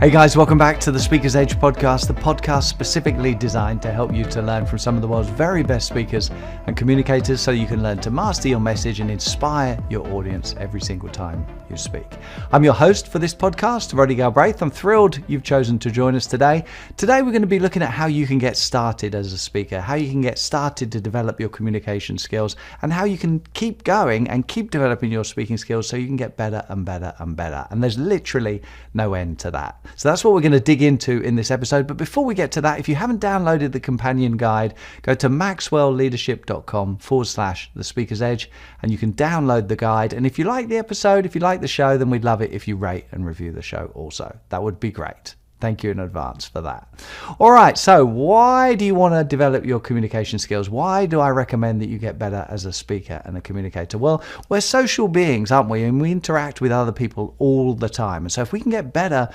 Hey guys, welcome back to the Speaker's Edge podcast, the podcast specifically designed to help you to learn from some of the world's very best speakers and communicators so you can learn to master your message and inspire your audience every single time you speak. I'm your host for this podcast, Roddy Galbraith. I'm thrilled you've chosen to join us today. Today we're going to be looking at how you can get started as a speaker, how you can get started to develop your communication skills, and how you can keep going and keep developing your speaking skills so you can get better and better and better. And there's literally no end to that. So that's what we're going to dig into in this episode. But before we get to that, if you haven't downloaded the companion guide, go to maxwellleadership.com/the Speaker's Edge and you can download the guide. And if you like the episode, if you like the show, then we'd love it if you rate and review the show also. That would be great. Thank you in advance for that. All right, so why do you want to develop your communication skills? Why do I recommend that you get better as a speaker and a communicator? Well, we're social beings, aren't we? And we interact with other people all the time. And so if we can get better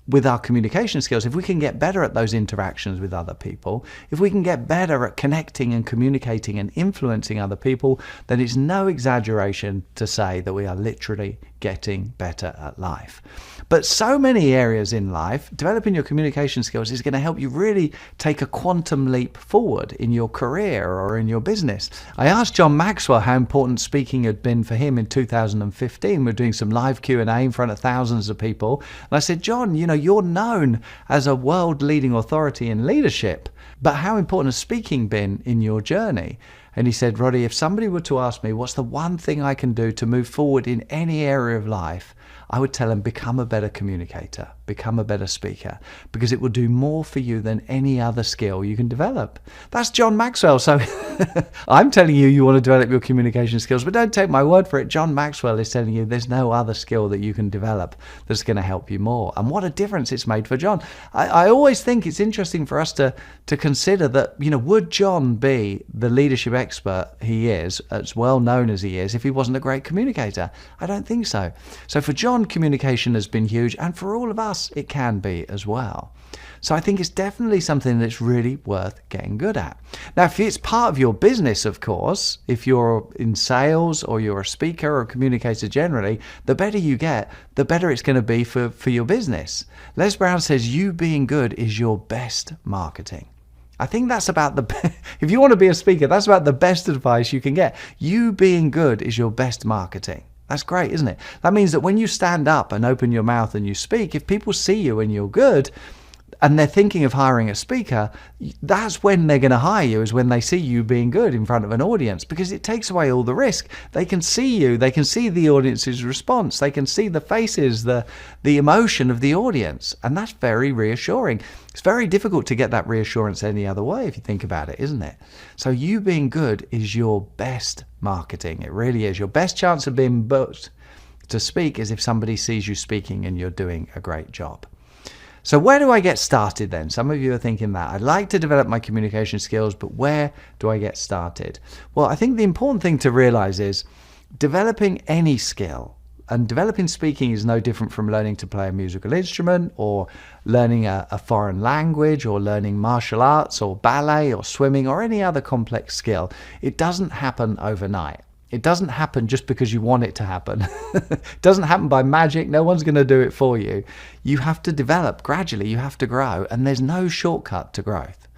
with our communication skills, if we can get better at those interactions with other people, if we can get better at connecting and communicating and influencing other people, then it's no exaggeration to say that we are literally getting better at life. But so many areas in life, developing your communication skills is going to help you really take a quantum leap forward in your career or in your business. I asked John Maxwell how important speaking had been for him in 2015. We're doing some live Q&A in front of thousands of people. And I said, John, you're known as a world-leading authority in leadership, but how important has speaking been in your journey? And he said, Roddy, if somebody were to ask me what's the one thing I can do to move forward in any area of life, I would tell them, become a better communicator, become a better speaker, because it will do more for you than any other skill you can develop. That's John Maxwell. So I'm telling you want to develop your communication skills, but don't take my word for it. John Maxwell is telling you there's no other skill that you can develop that's going to help you more. And what a difference it's made for John. I always think it's interesting for us to consider that, would John be the leadership expert he is, as well known as he is, if he wasn't a great communicator? I don't think so. So for John, communication has been huge, and for all of us it can be as well. So I think it's definitely something that's really worth getting good at. Now, if it's part of your business, of course, if you're in sales or you're a speaker or a communicator generally, the better you get, the better it's going to be for your business. Les Brown says you being good is your best marketing. I think that's about if you want to be a speaker, that's about the best advice you can get. You being good is your best marketing. That's great, isn't it? That means that when you stand up and open your mouth and you speak, if people see you and you're good and they're thinking of hiring a speaker, that's when they're going to hire you, is when they see you being good in front of an audience, because it takes away all the risk. They can see you, they can see the audience's response, they can see the faces, the emotion of the audience, and that's very reassuring. It's very difficult to get that reassurance any other way if you think about it, isn't it? So you being good is your best marketing. It really is. Your best chance of being booked to speak is if somebody sees you speaking and you're doing a great job. So where do I get started then? Some of you are thinking that. I'd like to develop my communication skills, but where do I get started? Well, I think the important thing to realize is developing any skill, and developing speaking is no different from learning to play a musical instrument or learning a foreign language or learning martial arts or ballet or swimming or any other complex skill. It doesn't happen overnight. It doesn't happen just because you want it to happen. It doesn't happen by magic. No one's going to do it for you. You have to develop gradually. You have to grow, and there's no shortcut to growth.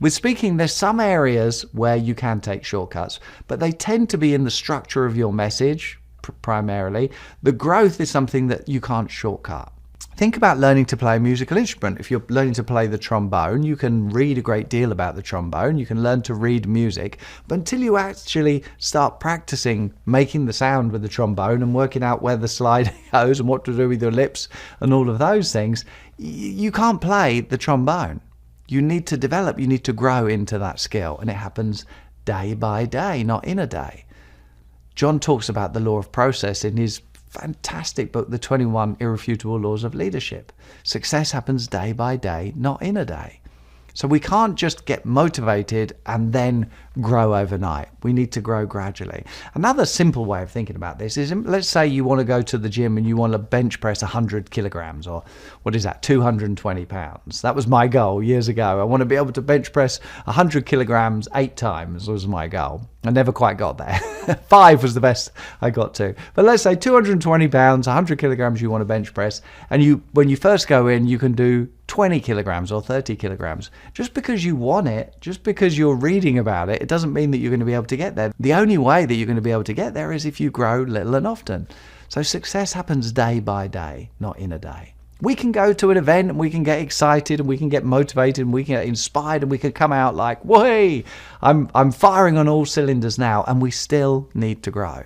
With speaking, there's some areas where you can take shortcuts, but they tend to be in the structure of your message primarily. The growth is something that you can't shortcut. Think about learning to play a musical instrument. If you're learning to play the trombone, you can read a great deal about the trombone. You can learn to read music. But until you actually start practicing making the sound with the trombone and working out where the slide goes and what to do with your lips and all of those things, you can't play the trombone. You need to develop, you need to grow into that skill. And it happens day by day, not in a day. John talks about the law of process in his fantastic book, The 21 Irrefutable Laws of Leadership. Success happens day by day, not in a day. So we can't just get motivated and then grow overnight. We need to grow gradually. Another simple way of thinking about this is, let's say you want to go to the gym and you want to bench press 100 kilograms, or what is that, 220 pounds. That was my goal years ago. I want to be able to bench press 100 kilograms 8 times was my goal. I never quite got there. 5 was the best I got to. But let's say 220 pounds, 100 kilograms you want to bench press, and when you first go in, you can do 20 kilograms or 30 kilograms. Just because you want it, just because you're reading about it, it doesn't mean that you're going to be able to get there. The only way that you're going to be able to get there is if you grow little and often. So success happens day by day, not in a day. We can go to an event and we can get excited and we can get motivated and we can get inspired and we can come out like, "Whey, I'm firing on all cylinders now," and we still need to grow.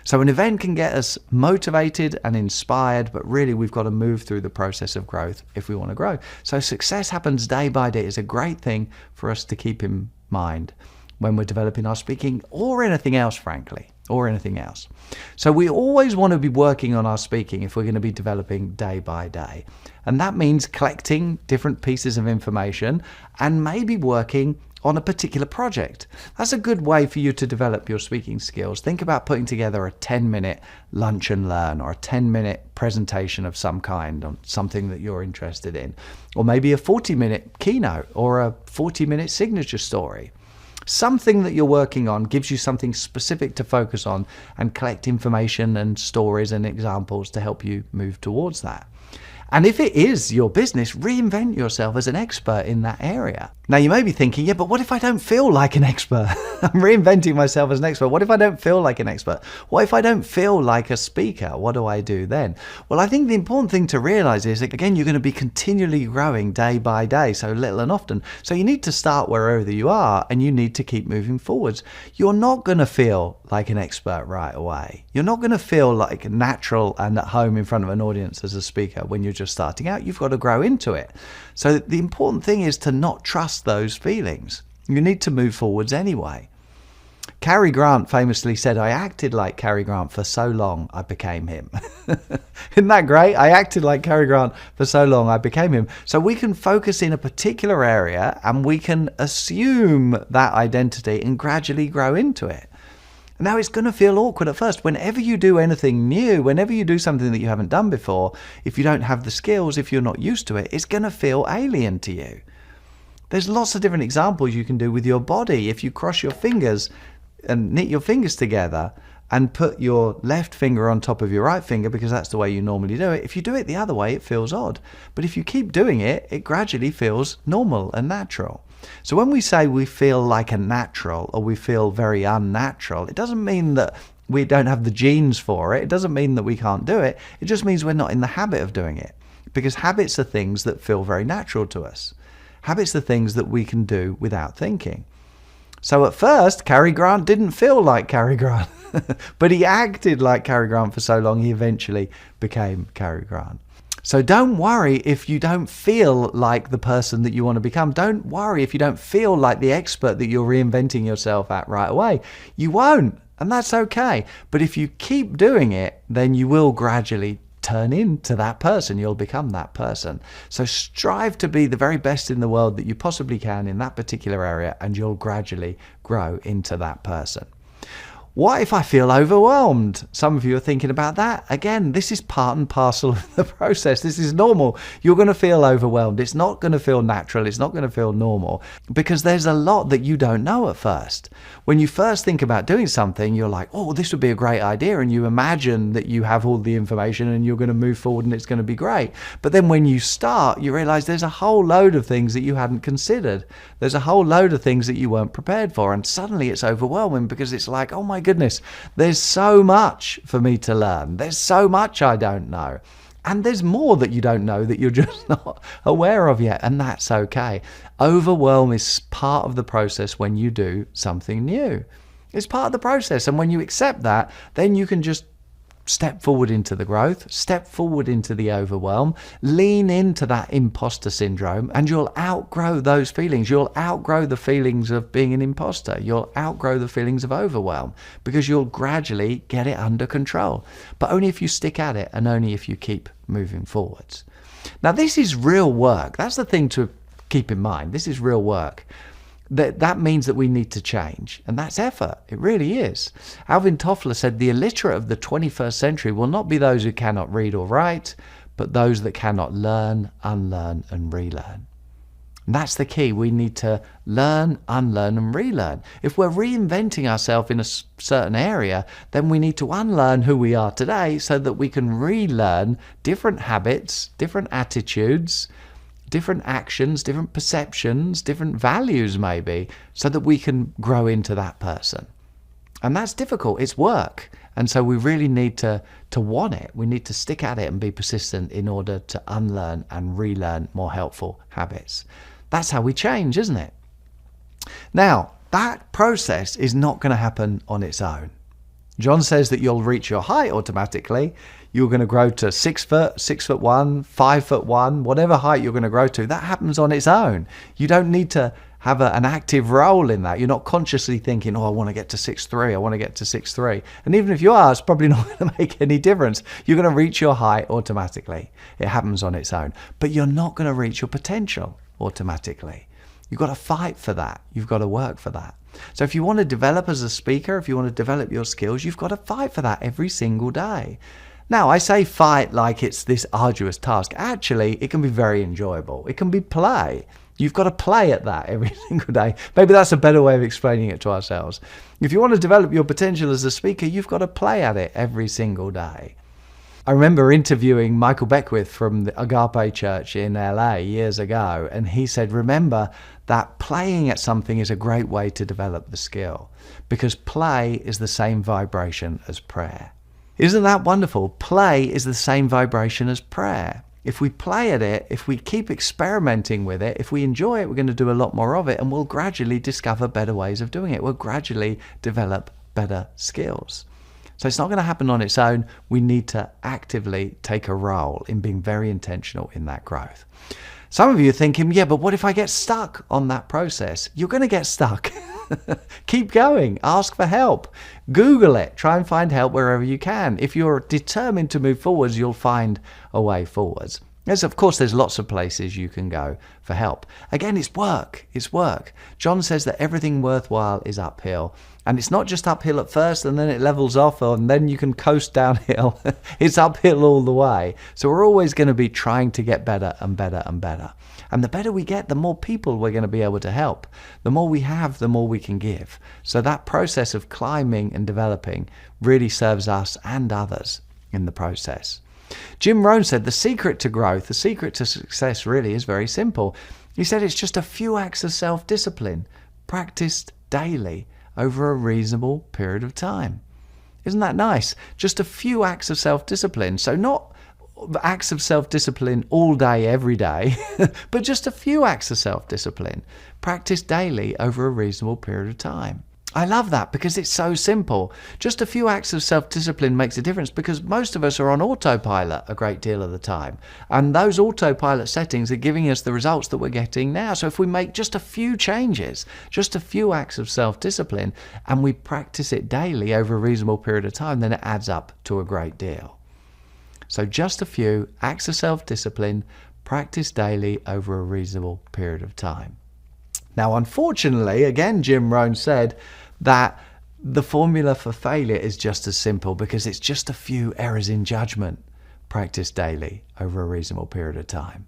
So an event can get us motivated and inspired, but really we've got to move through the process of growth if we want to grow. So success happens day by day is a great thing for us to keep in mind when we're developing our speaking, or anything else, frankly, or anything else. So we always want to be working on our speaking if we're going to be developing day by day. And that means collecting different pieces of information and maybe working on a particular project. That's a good way for you to develop your speaking skills. Think about putting together a 10-minute lunch and learn, or a 10-minute presentation of some kind on something that you're interested in, or maybe a 40-minute keynote or a 40-minute signature story. Something that you're working on gives you something specific to focus on and collect information and stories and examples to help you move towards that. And if it is your business, reinvent yourself as an expert in that area. Now you may be thinking, yeah, but what if I don't feel like an expert? I'm reinventing myself as an expert. What if I don't feel like an expert? What if I don't feel like a speaker? What do I do then? Well, I think the important thing to realize is that, again, you're going to be continually growing day by day, so little and often. So you need to start wherever you are and you need to keep moving forwards. You're not going to feel like an expert right away. You're not going to feel like natural and at home in front of an audience as a speaker when you're just starting out. You've got to grow into it. So the important thing is to not trust those feelings. You need to move forwards anyway. Cary Grant famously said, "I acted like Cary Grant for so long, I became him." Isn't that great? I acted like Cary Grant for so long, I became him. So we can focus in a particular area and we can assume that identity and gradually grow into it. Now, it's going to feel awkward at first. Whenever you do anything new, whenever you do something that you haven't done before, if you don't have the skills, if you're not used to it, it's going to feel alien to you. There's lots of different examples you can do with your body. If you cross your fingers and knit your fingers together and put your left finger on top of your right finger, because that's the way you normally do it, if you do it the other way, it feels odd. But if you keep doing it, it gradually feels normal and natural. So when we say we feel like a natural or we feel very unnatural, it doesn't mean that we don't have the genes for it. It doesn't mean that we can't do it. It just means we're not in the habit of doing it, because habits are things that feel very natural to us. Habits are things that we can do without thinking. So at first, Cary Grant didn't feel like Cary Grant, but he acted like Cary Grant for so long, he eventually became Cary Grant. So don't worry if you don't feel like the person that you want to become. Don't worry if you don't feel like the expert that you're reinventing yourself at right away. You won't, and that's okay. But if you keep doing it, then you will gradually turn into that person. You'll become that person. So strive to be the very best in the world that you possibly can in that particular area, and you'll gradually grow into that person. What if I feel overwhelmed? Some of you are thinking about that. Again, this is part and parcel of the process. This is normal. You're going to feel overwhelmed. It's not going to feel natural. It's not going to feel normal, because there's a lot that you don't know at first. When you first think about doing something, you're like, oh, this would be a great idea. And you imagine that you have all the information and you're going to move forward and it's going to be great. But then when you start, you realize there's a whole load of things that you hadn't considered. There's a whole load of things that you weren't prepared for. And suddenly it's overwhelming, because it's like, oh my goodness, there's so much for me to learn. There's so much I don't know. And there's more that you don't know that you're just not aware of yet. And that's okay. Overwhelm is part of the process when you do something new. It's part of the process. And when you accept that, then you can just step forward into the growth, step forward into the overwhelm, lean into that imposter syndrome, and you'll outgrow those feelings. You'll outgrow the feelings of being an imposter. You'll outgrow the feelings of overwhelm, because you'll gradually get it under control. But only if you stick at it, and only if you keep moving forwards. Now, this is real work. That's the thing to keep in mind. This is real work. that means that we need to change. And that's effort. It really is. Alvin Toffler said, the illiterate of the 21st century will not be those who cannot read or write, but those that cannot learn, unlearn, and relearn. And that's the key. We need to learn, unlearn, and relearn. If we're reinventing ourselves in a certain area, then we need to unlearn who we are today so that we can relearn different habits, different attitudes, different actions, different perceptions, different values maybe, so that we can grow into that person. And that's difficult. It's work. And so we really need to want it. We need to stick at it and be persistent in order to unlearn and relearn more helpful habits. That's how we change, isn't it? Now, that process is not going to happen on its own. John says that you'll reach your height automatically. You're going to grow to 6 foot, 6'1", 5'1", whatever height you're going to grow to. That happens on its own. You don't need to have an active role in that. You're not consciously thinking, oh, I want to get to 6'3", I want to get to 6'3". And even if you are, it's probably not going to make any difference. You're going to reach your height automatically. It happens on its own. But you're not going to reach your potential automatically. You've got to fight for that. You've got to work for that. So if you want to develop as a speaker, if you want to develop your skills, you've got to fight for that every single day. Now, I say fight like it's this arduous task. Actually, it can be very enjoyable. It can be play. You've got to play at that every single day. Maybe that's a better way of explaining it to ourselves. If you want to develop your potential as a speaker, you've got to play at it every single day. I remember interviewing Michael Beckwith from the Agape Church in LA years ago, and he said, remember that playing at something is a great way to develop the skill, because play is the same vibration as prayer. Isn't that wonderful? Play is the same vibration as prayer. If we play at it, if we keep experimenting with it, if we enjoy it, we're going to do a lot more of it, and we'll gradually discover better ways of doing it. We'll gradually develop better skills. So it's not going to happen on its own. We need to actively take a role in being very intentional in that growth. Some of you are thinking, yeah, but what if I get stuck on that process? You're going to get stuck. Keep going. Ask for help. Google it. Try and find help wherever you can. If you're determined to move forwards, you'll find a way forwards. Of course, there's lots of places you can go for help. Again, it's work. It's work. John says that everything worthwhile is uphill. And it's not just uphill at first and then it levels off and then you can coast downhill. It's uphill all the way. So we're always going to be trying to get better and better and better. And the better we get, the more people we're going to be able to help. The more we have, the more we can give. So that process of climbing and developing really serves us and others in the process. Jim Rohn said the secret to growth, the secret to success really is very simple. He said it's just a few acts of self-discipline practiced daily over a reasonable period of time. Isn't that nice? Just a few acts of self-discipline. So not acts of self-discipline all day, every day, but just a few acts of self-discipline practiced daily over a reasonable period of time. I love that because it's so simple. Just a few acts of self-discipline makes a difference because most of us are on autopilot a great deal of the time. And those autopilot settings are giving us the results that we're getting now. So if we make just a few changes, just a few acts of self-discipline, and we practice it daily over a reasonable period of time, then it adds up to a great deal. So just a few acts of self-discipline practiced daily over a reasonable period of time. Now, unfortunately, again, Jim Rohn said that the formula for failure is just as simple because it's just a few errors in judgment practiced daily over a reasonable period of time.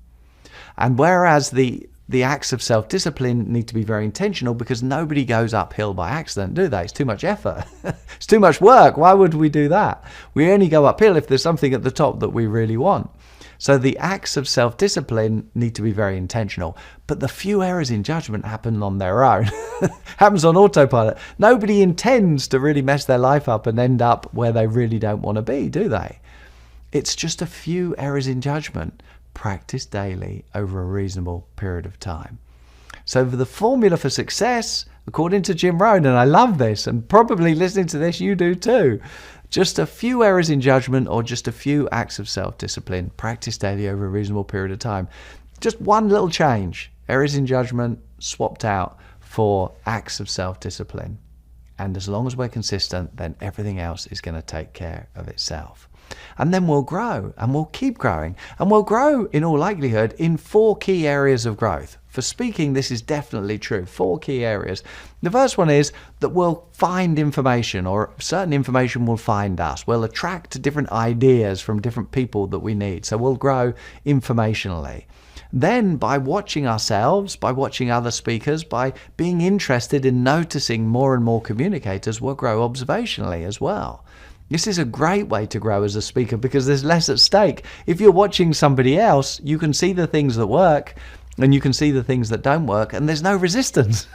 And whereas the acts of self-discipline need to be very intentional because nobody goes uphill by accident, do they? It's too much effort. It's too much work. Why would we do that? We only go uphill if there's something at the top that we really want. So the acts of self-discipline need to be very intentional, but the few errors in judgment happen on their own. Happens on autopilot. Nobody intends to really mess their life up and end up where they really don't want to be, do they? It's just a few errors in judgment practiced daily over a reasonable period of time. So the formula for success, according to Jim Rohn, and I love this, and probably listening to this you do too, just a few errors in judgment or just a few acts of self-discipline practiced daily over a reasonable period of time. Just one little change. Errors in judgment swapped out for acts of self-discipline. And as long as we're consistent, then everything else is going to take care of itself. And then we'll grow and we'll keep growing. And we'll grow in all likelihood in 4 key areas of growth. for speaking, this is definitely true. 4 key areas. The first one is that we'll find information, or certain information will find us. We'll attract different ideas from different people that we need. So we'll grow informationally. Then by watching ourselves, by watching other speakers, by being interested in noticing more and more communicators, we'll grow observationally as well. This is a great way to grow as a speaker because there's less at stake. If you're watching somebody else, you can see the things that work and you can see the things that don't work, and there's no resistance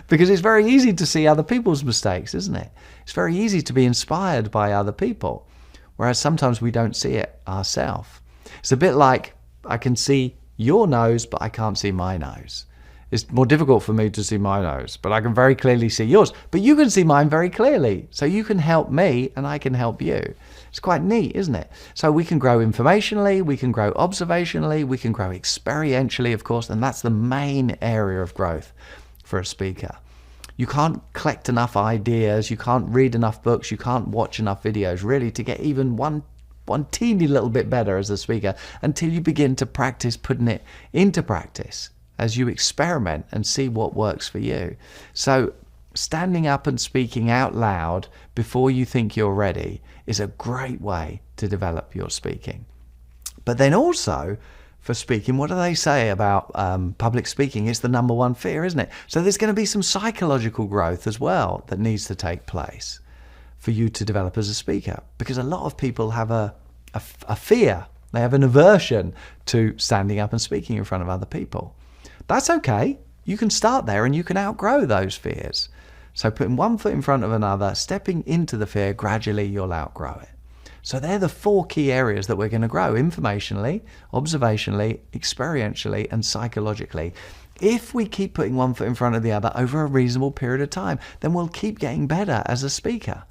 because it's very easy to see other people's mistakes, isn't it? It's very easy to be inspired by other people, whereas sometimes we don't see it ourselves. It's a bit like I can see your nose, but I can't see my nose. It's more difficult for me to see my nose, but I can very clearly see yours. But you can see mine very clearly. So you can help me and I can help you. It's quite neat, isn't it? So we can grow informationally, we can grow observationally, we can grow experientially, of course, and that's the main area of growth for a speaker. You can't collect enough ideas, you can't read enough books, you can't watch enough videos really to get even one teeny little bit better as a speaker until you begin to practice putting it into practice as you experiment and see what works for you. So standing up and speaking out loud before you think you're ready is a great way to develop your speaking. But then also for speaking, what do they say about public speaking? It's the number one fear, isn't it? So there's going to be some psychological growth as well that needs to take place for you to develop as a speaker, because a lot of people have a fear. They have an aversion to standing up and speaking in front of other people. That's okay. You can start there and you can outgrow those fears. So putting one foot in front of another, stepping into the fear, gradually you'll outgrow it. So they're the 4 key areas that we're going to grow: informationally, observationally, experientially, and psychologically. If we keep putting one foot in front of the other over a reasonable period of time, then we'll keep getting better as a speaker.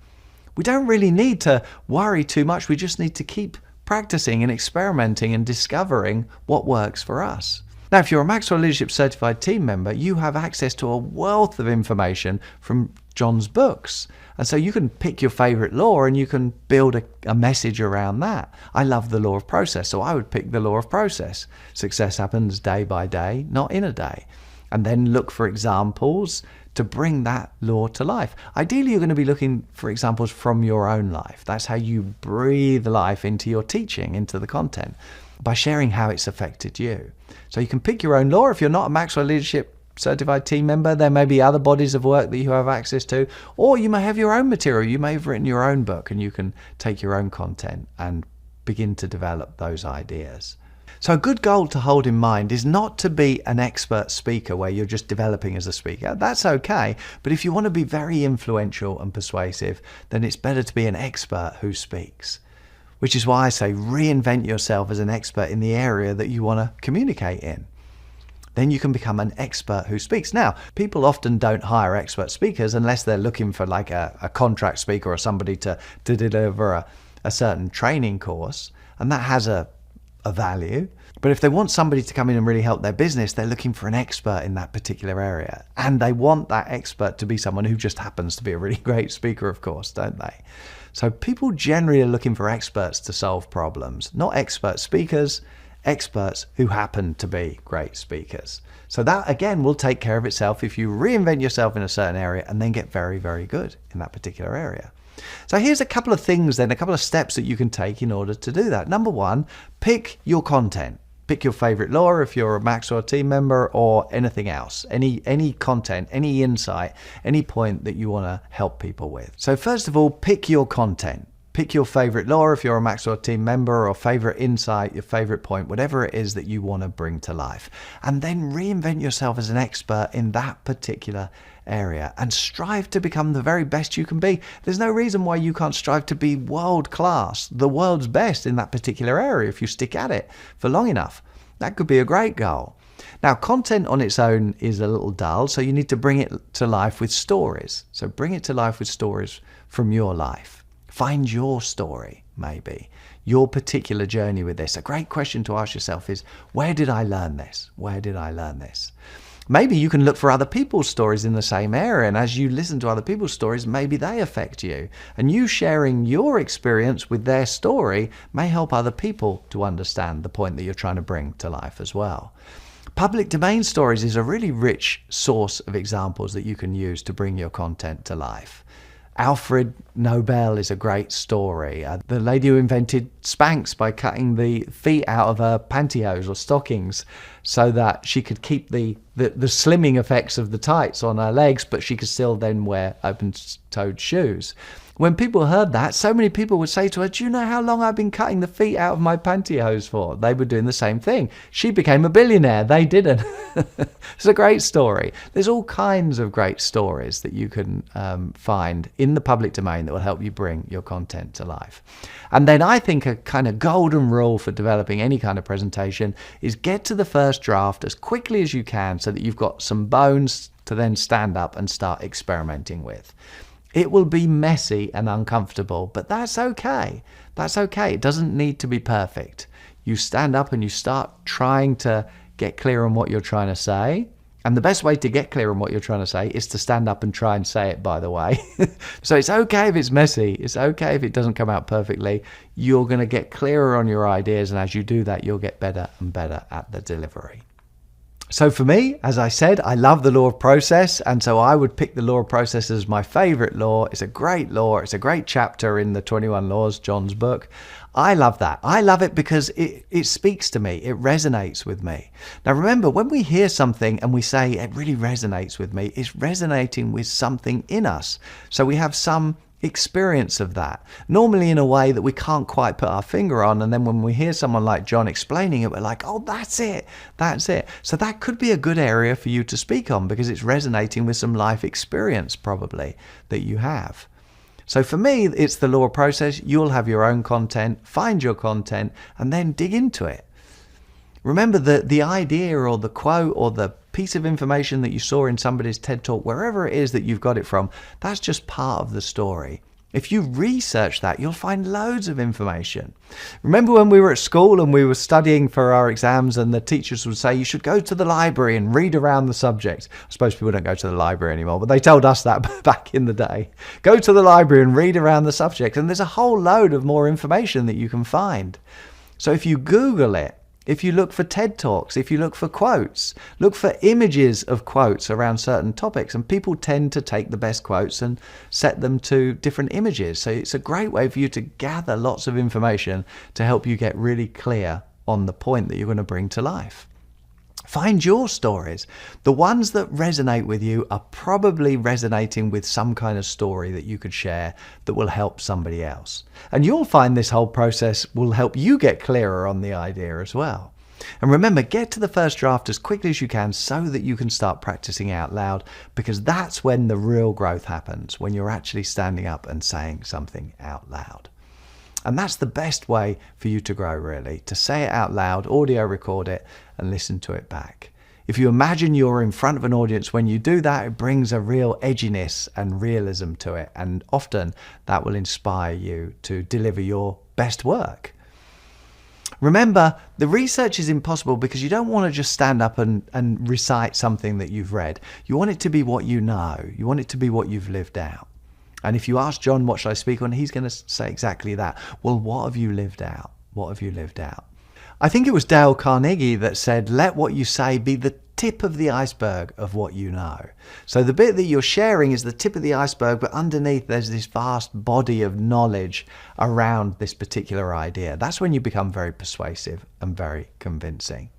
We don't really need to worry too much. We just need to keep practicing and experimenting and discovering what works for us. Now, if you're a Maxwell Leadership Certified Team member, you have access to a wealth of information from John's books. And so you can pick your favorite law and you can build a message around that. I love the law of process, so I would pick the law of process. Success happens day by day, not in a day. And then look for examples to bring that law to life. Ideally, you're going to be looking for examples from your own life. That's how you breathe life into your teaching, into the content, by sharing how it's affected you. So you can pick your own law. If you're not a Maxwell Leadership Certified Team member, there may be other bodies of work that you have access to, or you may have your own material. You may have written your own book and you can take your own content and begin to develop those ideas. So a good goal to hold in mind is not to be an expert speaker where you're just developing as a speaker. That's okay. But if you want to be very influential and persuasive, then it's better to be an expert who speaks. Which is why I say reinvent yourself as an expert in the area that you want to communicate in. Then you can become an expert who speaks. Now, people often don't hire expert speakers unless they're looking for like a contract speaker or somebody to deliver a certain training course. And that has a value. But if they want somebody to come in and really help their business, they're looking for an expert in that particular area. And they want that expert to be someone who just happens to be a really great speaker, of course, don't they? So people generally are looking for experts to solve problems, not expert speakers, experts who happen to be great speakers. So that, again, will take care of itself if you reinvent yourself in a certain area and then get very, very good in that particular area. So here's a couple of things then, a couple of steps that you can take in order to do that. Number one, pick your content. Pick your favorite law if you're a Maxwell team member, or anything else, any content, any insight, any point that you want to help people with. So first of all, pick your content. Pick your favorite law if you're a Maxwell team member, or favorite insight, your favorite point, whatever it is that you want to bring to life. And then reinvent yourself as an expert in that particular area and strive to become the very best you can be. There's no reason why you can't strive to be world class, the world's best in that particular area if you stick at it for long enough. That could be a great goal. Now, content on its own is a little dull, so you need to bring it to life with stories. So bring it to life with stories from your life. Find your story, maybe, your particular journey with this. A great question to ask yourself is, where did I learn this? Where did I learn this? Maybe you can look for other people's stories in the same area, and as you listen to other people's stories, maybe they affect you. And you sharing your experience with their story may help other people to understand the point that you're trying to bring to life as well. Public domain stories is a really rich source of examples that you can use to bring your content to life. Alfred Nobel is a great story. The lady who invented Spanx by cutting the feet out of her pantyhose or stockings so that she could keep the slimming effects of the tights on her legs, but she could still then wear open-toed shoes. When people heard that, so many people would say to her, do you know how long I've been cutting the feet out of my pantyhose for? They were doing the same thing. She became a billionaire. They didn't. It's a great story. There's all kinds of great stories that you can find in the public domain that will help you bring your content to life. And then I think a kind of golden rule for developing any kind of presentation is get to the first draft as quickly as you can so that you've got some bones to then stand up and start experimenting with. It will be messy and uncomfortable, but that's okay. That's okay. It doesn't need to be perfect. You stand up and you start trying to get clear on what you're trying to say. And the best way to get clear on what you're trying to say is to stand up and try and say it, by the way. So it's okay if it's messy. It's okay if it doesn't come out perfectly. You're going to get clearer on your ideas. And as you do that, you'll get better and better at the delivery. So for me, as I said, I love the law of process, and so I would pick the law of process as my favorite law. It's a great law. It's a great chapter in the 21 Laws, John's book. I love that. I love it because it speaks to me. It resonates with me. Now remember, when we hear something and we say it really resonates with me, it's resonating with something in us. So we have some experience of that, normally in a way that we can't quite put our finger on, and then when we hear someone like John explaining it, we're like, oh, that's it. So that could be a good area for you to speak on because it's resonating with some life experience probably that you have. So for me, it's the law of process. You'll have your own content, find your content, and then dig into it. Remember that the idea or the quote or the piece of information that you saw in somebody's TED Talk, wherever it is that you've got it from, that's just part of the story. If you research that, you'll find loads of information. Remember when we were at school and we were studying for our exams and the teachers would say, you should go to the library and read around the subject. I suppose people don't go to the library anymore, but they told us that back in the day. Go to the library and read around the subject. And there's a whole load of more information that you can find. So if you Google it, if you look for TED Talks, if you look for quotes, look for images of quotes around certain topics, and people tend to take the best quotes and set them to different images. So it's a great way for you to gather lots of information to help you get really clear on the point that you're going to bring to life. Find your stories. The ones that resonate with you are probably resonating with some kind of story that you could share that will help somebody else. And you'll find this whole process will help you get clearer on the idea as well. And remember, get to the first draft as quickly as you can so that you can start practicing out loud, because that's when the real growth happens, when you're actually standing up and saying something out loud. And that's the best way for you to grow, really, to say it out loud, audio record it, and listen to it back. If you imagine you're in front of an audience, when you do that, it brings a real edginess and realism to it. And often that will inspire you to deliver your best work. Remember, the research is impossible because you don't want to just stand up and recite something that you've read. You want it to be what you know. You want it to be what you've lived out. And if you ask John, what should I speak on? He's going to say exactly that. Well, what have you lived out? What have you lived out? I think it was Dale Carnegie that said, let what you say be the tip of the iceberg of what you know. So the bit that you're sharing is the tip of the iceberg, but underneath there's this vast body of knowledge around this particular idea. That's when you become very persuasive and very convincing.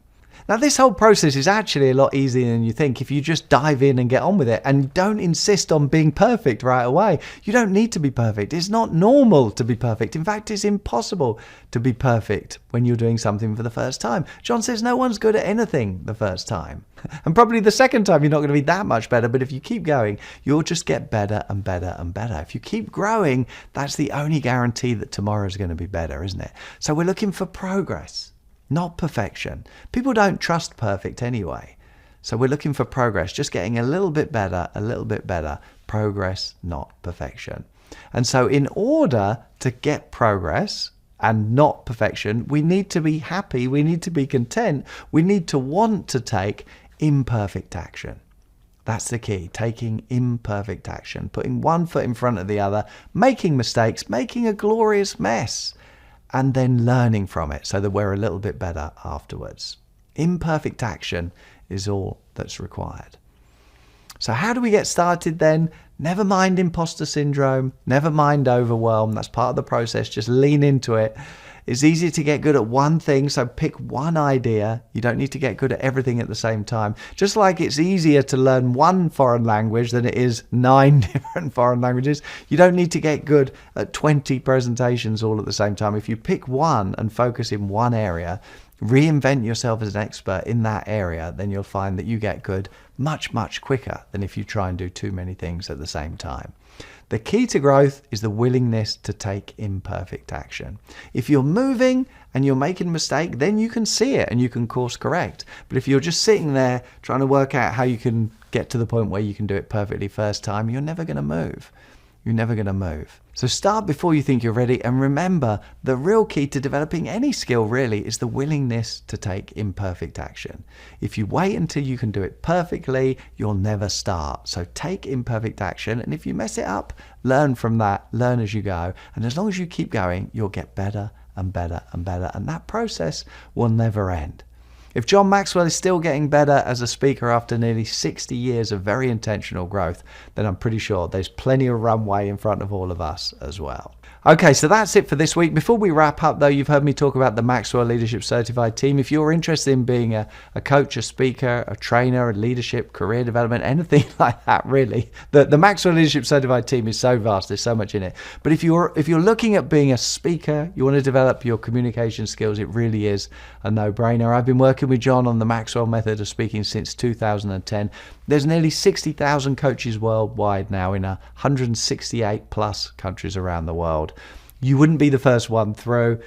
Now, this whole process is actually a lot easier than you think if you just dive in and get on with it and don't insist on being perfect right away. You don't need to be perfect. It's not normal to be perfect. In fact, it's impossible to be perfect when you're doing something for the first time. John says no one's good at anything the first time. And probably the second time you're not going to be that much better, but if you keep going, you'll just get better and better and better. If you keep growing, that's the only guarantee that tomorrow's going to be better, isn't it? So we're looking for progress, not perfection. People don't trust perfect anyway. So we're looking for progress, just getting a little bit better, progress, not perfection. And so in order to get progress and not perfection, we need to be happy, we need to be content, we need to want to take imperfect action. That's the key, taking imperfect action, putting one foot in front of the other, making mistakes, making a glorious mess, and then learning from it so that we're a little bit better afterwards. Imperfect action is all that's required. So how do we get started then? Never mind imposter syndrome, never mind overwhelm. That's part of the process. Just lean into it. It's easier to get good at one thing, so pick one idea. You don't need to get good at everything at the same time. Just like it's easier to learn one foreign language than it is 9 different foreign languages, you don't need to get good at 20 presentations all at the same time. If you pick one and focus in one area, reinvent yourself as an expert in that area, then you'll find that you get good much, much quicker than if you try and do too many things at the same time. The key to growth is the willingness to take imperfect action. If you're moving and you're making a mistake, then you can see it and you can course correct. But if you're just sitting there trying to work out how you can get to the point where you can do it perfectly first time, you're never going to move. You're never going to move. So start before you think you're ready, and remember, the real key to developing any skill really is the willingness to take imperfect action. If you wait until you can do it perfectly, you'll never start. So take imperfect action, and if you mess it up, learn from that, learn as you go, and as long as you keep going, you'll get better and better and better, and that process will never end. If John Maxwell is still getting better as a speaker after nearly 60 years of very intentional growth, then I'm pretty sure there's plenty of runway in front of all of us as well. Okay, so that's it for this week. Before we wrap up though, you've heard me talk about the Maxwell Leadership Certified Team. If you're interested in being a coach, a speaker, a trainer, a leadership, career development, anything like that really, the Maxwell Leadership Certified Team is so vast, there's so much in it. But if you're looking at being a speaker, you want to develop your communication skills, it really is a no-brainer. I've been working with John on the Maxwell method of speaking since 2010. There's nearly 60,000 coaches worldwide now in 168 plus countries around the world. You wouldn't be the first one through.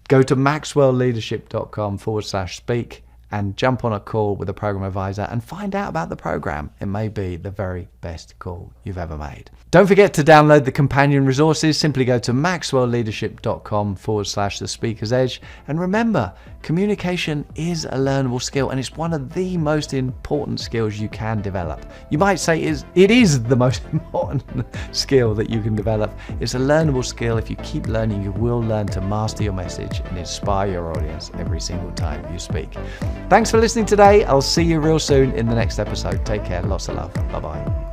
Go to maxwellleadership.com/speak and jump on a call with a program advisor and find out about the program. It may be the very best call you've ever made. Don't forget to download the companion resources. Simply go to maxwellleadership.com/the speaker's edge. And remember, communication is a learnable skill, and it's one of the most important skills you can develop. You might say it is the most important skill that you can develop. It's a learnable skill. If you keep learning, you will learn to master your message and inspire your audience every single time you speak. Thanks for listening today. I'll see you real soon in the next episode. Take care. Lots of love. Bye-bye.